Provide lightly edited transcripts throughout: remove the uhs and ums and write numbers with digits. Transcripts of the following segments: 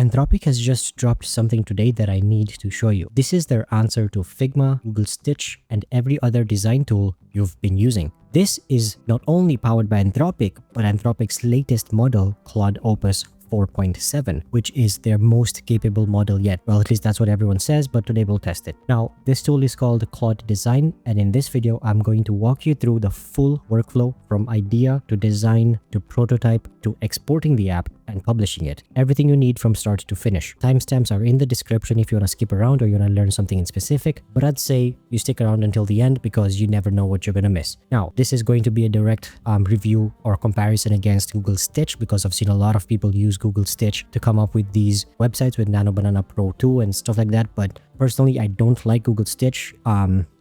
Anthropic has just dropped something today that I need to show you. This is their answer to Figma, Google Stitch, and every other design tool you've been using. This is not only powered by Anthropic, but Anthropic's latest model, Claude Opus 4.7, which is their most capable model yet. Well, at least that's what everyone says, but today we'll test it. Now, this tool is called Claude Design, and in this video, I'm going to walk you through the full workflow from idea to design to prototype to exporting the app and publishing it. Everything you need from start to finish. Timestamps are in the description if you want to skip around or you want to learn something in specific, but I'd say you stick around until the end because you never know what you're going to miss. Now, this is going to be a direct review or comparison against Google Stitch because I've seen a lot of people use Google Stitch to come up with these websites with Nano Banana Pro 2 and stuff like that, but personally, I don't like Google Stitch.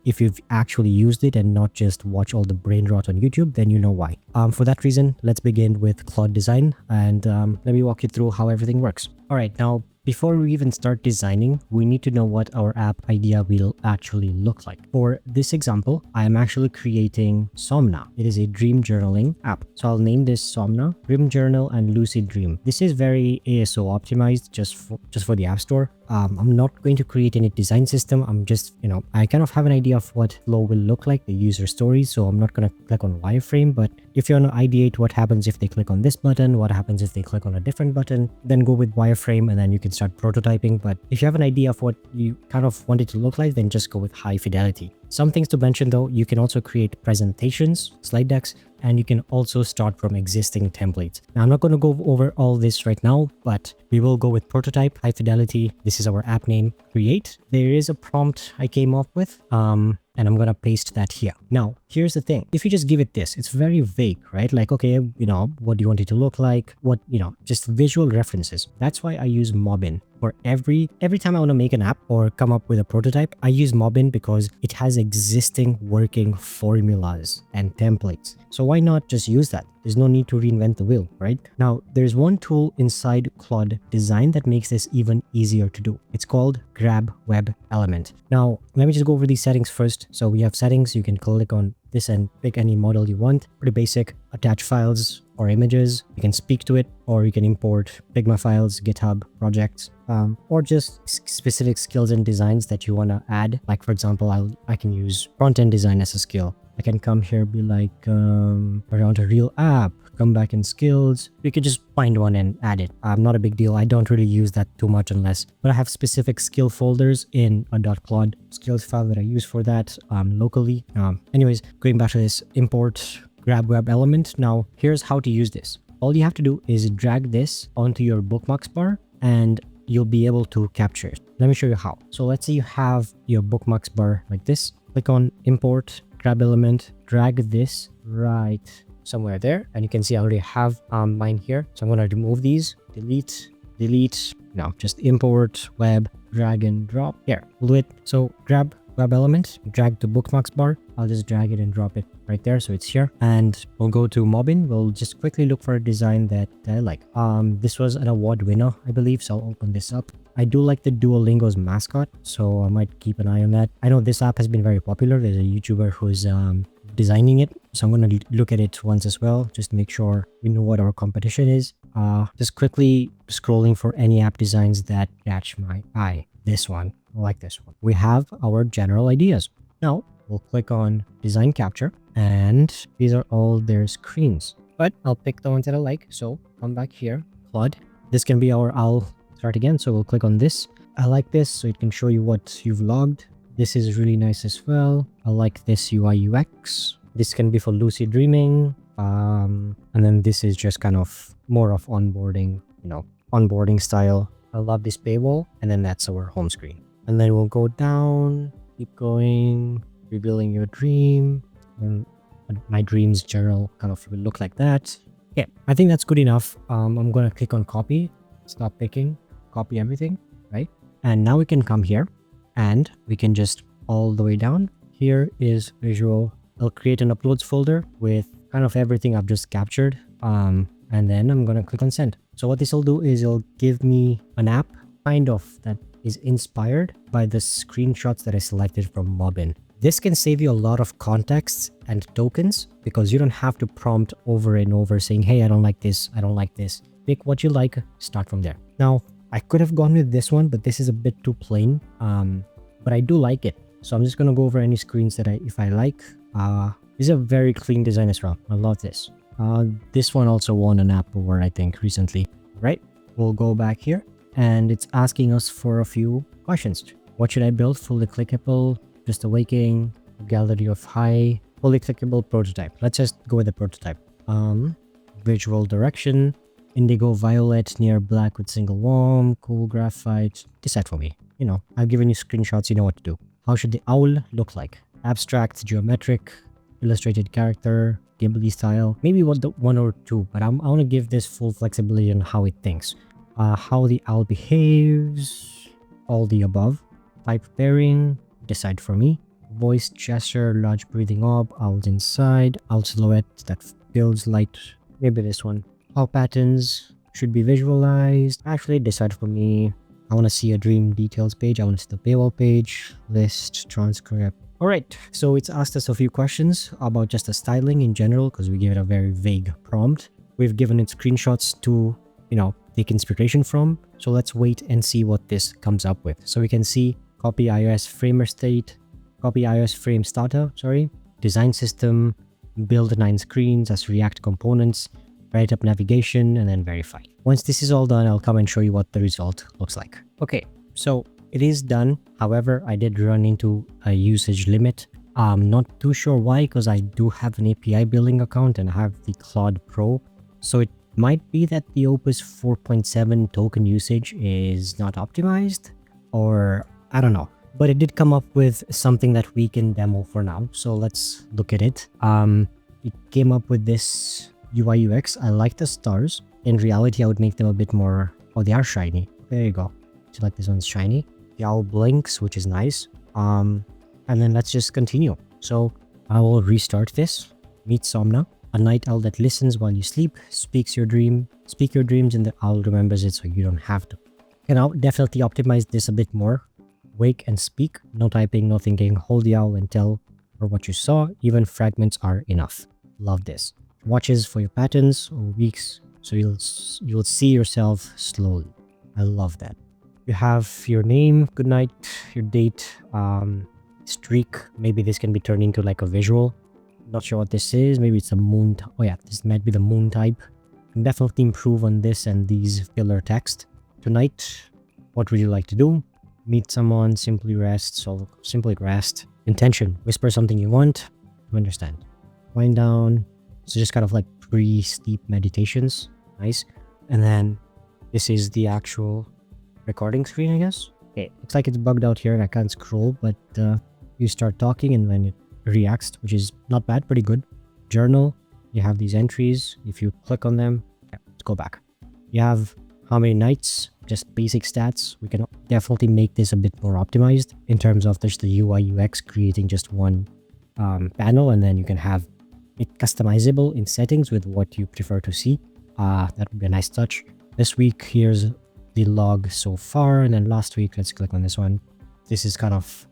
If you've actually used it and not just watch all the brain rot on YouTube, then you know why. For that reason, let's begin with Claude Design and let me walk you through how everything works. All right, now before we even start designing, we need to know what our app idea will actually look like. For this example, I am actually creating Somna. It is a dream journaling app. So I'll name this Somna, Dream Journal and Lucid Dream. This is very ASO optimized just for the App Store. I'm not going to create any design system. I'm just, I kind of have an idea of what flow will look like, the user stories. So I'm not going to click on wireframe, but if you want to ideate what happens if they click on this button, what happens if they click on a different button, then go with wireframe and then you can start prototyping. But if you have an idea of what you kind of want it to look like, then just go with high fidelity. Some things to mention though, you can also create presentations, slide decks, and you can also start from existing templates. Now, I'm not going to go over all this right now, but we will go with prototype, high fidelity. This is our app name, create. There is a prompt I came up with, and I'm going to paste that here. Now, here's the thing. If you just give it this, it's very vague, right? Like, okay, what do you want it to look like? What, just visual references. That's why I use Mobbin. For every time I want to make an app or come up with a prototype, I use Mobbin because it has existing working formulas and templates. So why not just use that? There's no need to reinvent the wheel, right? Now, there's one tool inside Claude Design that makes this even easier to do. It's called Grab Web Element. Now, let me just go over these settings first. So we have settings. You can click on this and pick any model you want. Pretty basic. Attach files or images. You can speak to it, or you can import Figma files, GitHub projects, or just specific skills and designs that you want to add. Like, for example, I can use front-end design as a skill. I can come here, be like, around a real app, come back in skills. You could just find one and add it. Not a big deal. I don't really use that too much but I have specific skill folders in a .claude skills file that I use for that locally. Anyways, going back to this, import Grab Web Element. Now, here's how to use this. All you have to do is drag this onto your bookmarks bar and you'll be able to capture it. Let me show you how. So let's say you have your bookmarks bar like this. Click on import Grab Element, drag this right somewhere there, and you can see I already have mine here. So I'm going to remove these, delete. Now just import web, drag and drop. Here, we'll do it. So grab Web Element, drag to bookmarks bar. I'll just drag it and drop it right there, so it's here. And we'll go to Mobbin. We'll just quickly look for a design that I like. This was an award winner, I believe, so I'll open this up. I do like the Duolingo's mascot, so I might keep an eye on that. I know this app has been very popular. There's a YouTuber who's designing it, so I'm going to look at it once as well, just to make sure we know what our competition is. Just quickly scrolling for any app designs that catch my eye. This one, I like this one. We have our general ideas. Now, we'll click on Design Capture, and these are all their screens. But I'll pick the ones that I like, so come back here, Claude. This can be I'll start again, so we'll click on this. I like this, so it can show you what you've logged. This is really nice as well. I like this UI UX. This can be for lucid dreaming. And then this is just kind of more of onboarding, onboarding style. I love this paywall. And then that's our home screen. And then we'll go down, keep going, revealing your dream. And my dreams journal kind of will look like that. Yeah, I think that's good enough. I'm going to click on copy, stop picking, copy everything, right? And now we can come here and we can just all the way down. Here is visual. I'll create an uploads folder with kind of everything I've just captured. And then I'm going to click on send. So what this will do is it'll give me an app kind of that is inspired by the screenshots that I selected from Mobbin. This can save you a lot of contexts and tokens because you don't have to prompt over and over saying, hey, I don't like this, I don't like this. Pick what you like, start from there. Now, I could have gone with this one, but this is a bit too plain. But I do like it. So I'm just gonna go over any screens that if I like. This is a very clean design as well. I love this. This one also won an App Award, I think, recently. Right? We'll go back here, and it's asking us for a few questions. What should I build? Fully clickable, just awakening, gallery of high, fully clickable prototype. Let's just go with the prototype. Visual direction, indigo violet near black with single warm, cool graphite. Decide for me. You know, I've given you screenshots, you know what to do. How should the owl look like? Abstract, geometric, illustrated character, Ghibli style. Maybe one or two, but I want to give this full flexibility on how it thinks. How the owl behaves, all the above. Type pairing, decide for me. Voice, gesture, large breathing orb, owls inside, owl silhouette that builds light. Maybe this one. How patterns should be visualized. Actually, decide for me. I want to see a dream details page. I want to see the paywall page, list, transcript. All right. So it's asked us a few questions about just the styling in general because we gave it a very vague prompt. We've given it screenshots to, you know, take inspiration from. So let's wait and see what this comes up with. So we can see copy iOS framer state, copy iOS frame starter, design system, build 9 screens as React components, write up navigation, and then verify. Once this is all done, I'll come and show you what the result looks like. Okay, so it is done. However, I did run into a usage limit. I'm not too sure why, because I do have an API building account and I have the Claude Pro. So it might be that the Opus 4.7 token usage is not optimized, or I don't know. But it did come up with something that we can demo for now. So let's look at it. It came up with this UI UX. I like the stars. In reality, I would make them a bit more... Oh, they are shiny. There you go. So like this one's shiny. The owl blinks, which is nice. And then let's just continue. So I will restart this. Meet Somna. A night owl that listens while you sleep, speak your dreams, and the owl remembers it so you don't have to. Can I definitely optimize this a bit more? Wake and speak, no typing, no thinking, hold the owl and tell her what you saw, even fragments are enough. Love this. Watches for your patterns or weeks, so you'll see yourself slowly. I love that. You have your name, good night, your date, streak. Maybe this can be turned into like a visual. Not sure what this is. Maybe it's a moon. Oh yeah, this might be the moon type. Can definitely improve on this and these filler text. Tonight, what would you like to do? Meet someone, simply rest, so simply rest. Intention, whisper something you want to understand. Wind down, so just kind of like pre-sleep meditations. Nice. And then this is the actual recording screen, I guess. Okay, looks like it's bugged out here and I can't scroll, but you start talking and then it reacts, which is not bad, pretty good. Journal, you have these entries. If you click on them, okay, let's go back. You have how many nights, just basic stats. We can definitely make this a bit more optimized in terms of just the UI UX, creating just one panel, and then you can have it customizable in settings with what you prefer to see. That would be a nice touch. This week, here's the log so far, and then last week, let's click on this one. This is kind of,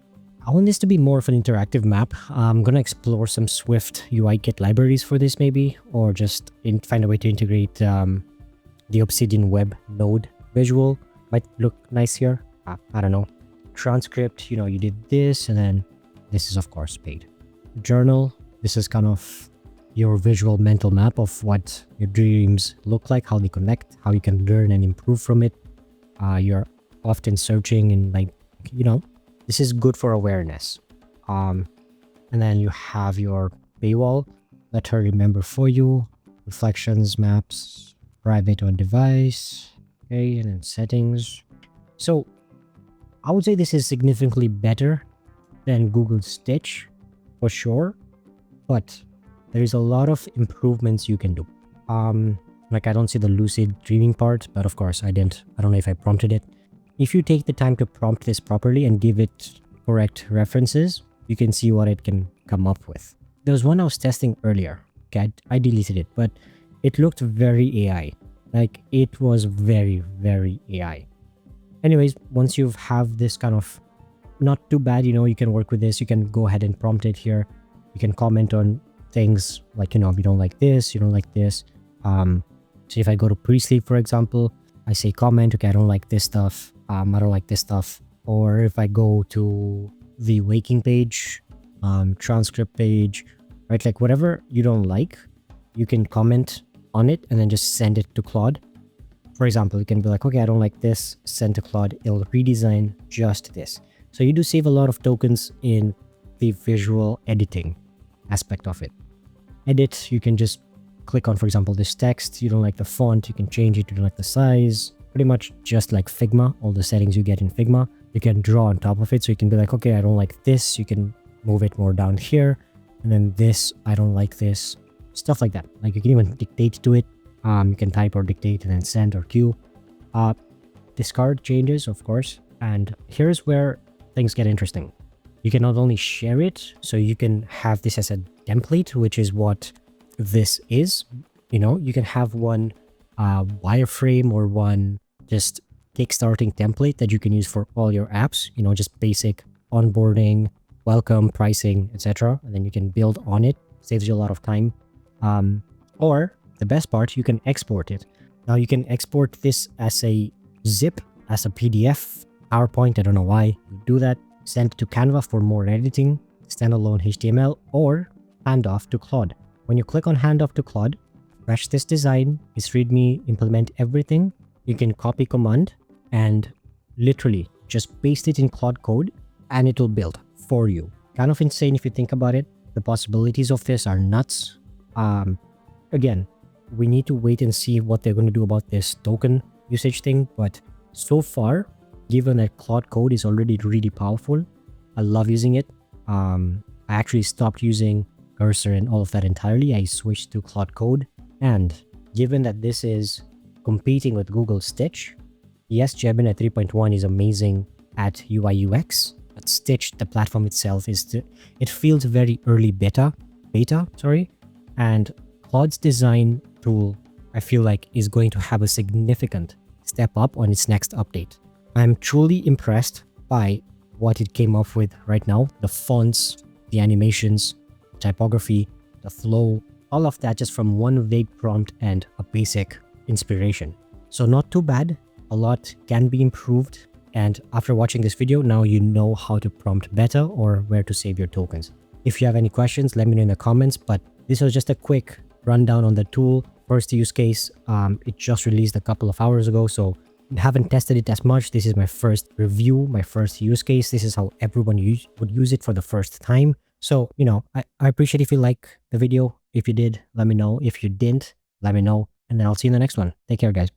I want this to be more of an interactive map. I'm gonna explore some Swift UI kit libraries for this maybe, or just find a way to integrate the Obsidian web node visual. Might look nice here. I don't know. Transcript, you did this, and then this is of course paid. Journal, this is kind of your visual mental map of what your dreams look like, how they connect, how you can learn and improve from it. You're often searching and this is good for awareness. And then you have your paywall, let her remember for you, reflections, maps, private on device, okay, and then settings. So I would say this is significantly better than Google Stitch for sure, but there is a lot of improvements you can do. Like I don't see the lucid dreaming part, but of course I don't know if I prompted it. If you take the time to prompt this properly and give it correct references, you can see what it can come up with. There was one I was testing earlier. Okay, I deleted it, but it looked very AI. Like it was very, very AI. Anyways, once you have this kind of not too bad, you can work with this. You can go ahead and prompt it here. You can comment on things like, you don't like this, you don't like this. So if I go to pre-sleep, for example, I say comment, okay, I don't like this stuff, I don't like this stuff. Or if I go to the waking page, transcript page, right, like whatever you don't like, you can comment on it and then just send it to Claude. For example, you can be like, okay, I don't like this, send to Claude, it'll redesign just this. So you do save a lot of tokens in the visual editing aspect of it. Edit, you can just click on, for example, this text. You don't like the font, you can change it. You don't like the size. Pretty much just like Figma, all the settings you get in Figma. You can draw on top of it. So you can be like, okay, I don't like this. You can move it more down here. And then this, I don't like this. Stuff like that. Like you can even dictate to it. You can type or dictate and then send or queue. Discard changes, of course. And here's where things get interesting. You can not only share it, so you can have this as a template, which is what this is. You know, you can have one wireframe or one just kickstarting template that you can use for all your apps. You know, just basic onboarding, welcome, pricing, etc. And then you can build on it. Saves you a lot of time. Or the best part, you can export it. Now you can export this as a zip, as a PDF, PowerPoint. I don't know why you do that. Send it to Canva for more editing, standalone HTML, or hand off to Claude. When you click on hand off to Claude, refresh this design, this README, implement everything. You can copy command and literally just paste it in Claude code and it will build for you. Kind of insane if you think about it. The possibilities of this are nuts. Again, we need to wait and see what they're going to do about this token usage thing. But so far, given that Claude Code is already really powerful, I love using it. I actually stopped using Cursor and all of that entirely. I switched to Claude Code. And given that this is competing with Google Stitch, yes, Gemini 3.1 is amazing at UI UX, but Stitch, the platform itself, it feels very early beta, and Claude's design tool, I feel like, is going to have a significant step up on its next update. I'm truly impressed by what it came up with right now. The fonts, the animations, typography, the flow, all of that just from one vague prompt and a basic inspiration. So not too bad. A lot can be improved. And after watching this video, now you know how to prompt better or where to save your tokens. If you have any questions, let me know in the comments. But this was just a quick rundown on the tool. First use case, it just released a couple of hours ago, so haven't tested it as much. This is my first review, my first use case. This is how everyone would use it for the first time. So, you know, I appreciate if you like the video. If you did, let me know. If you didn't, let me know. And then I'll see you in the next one. Take care, guys.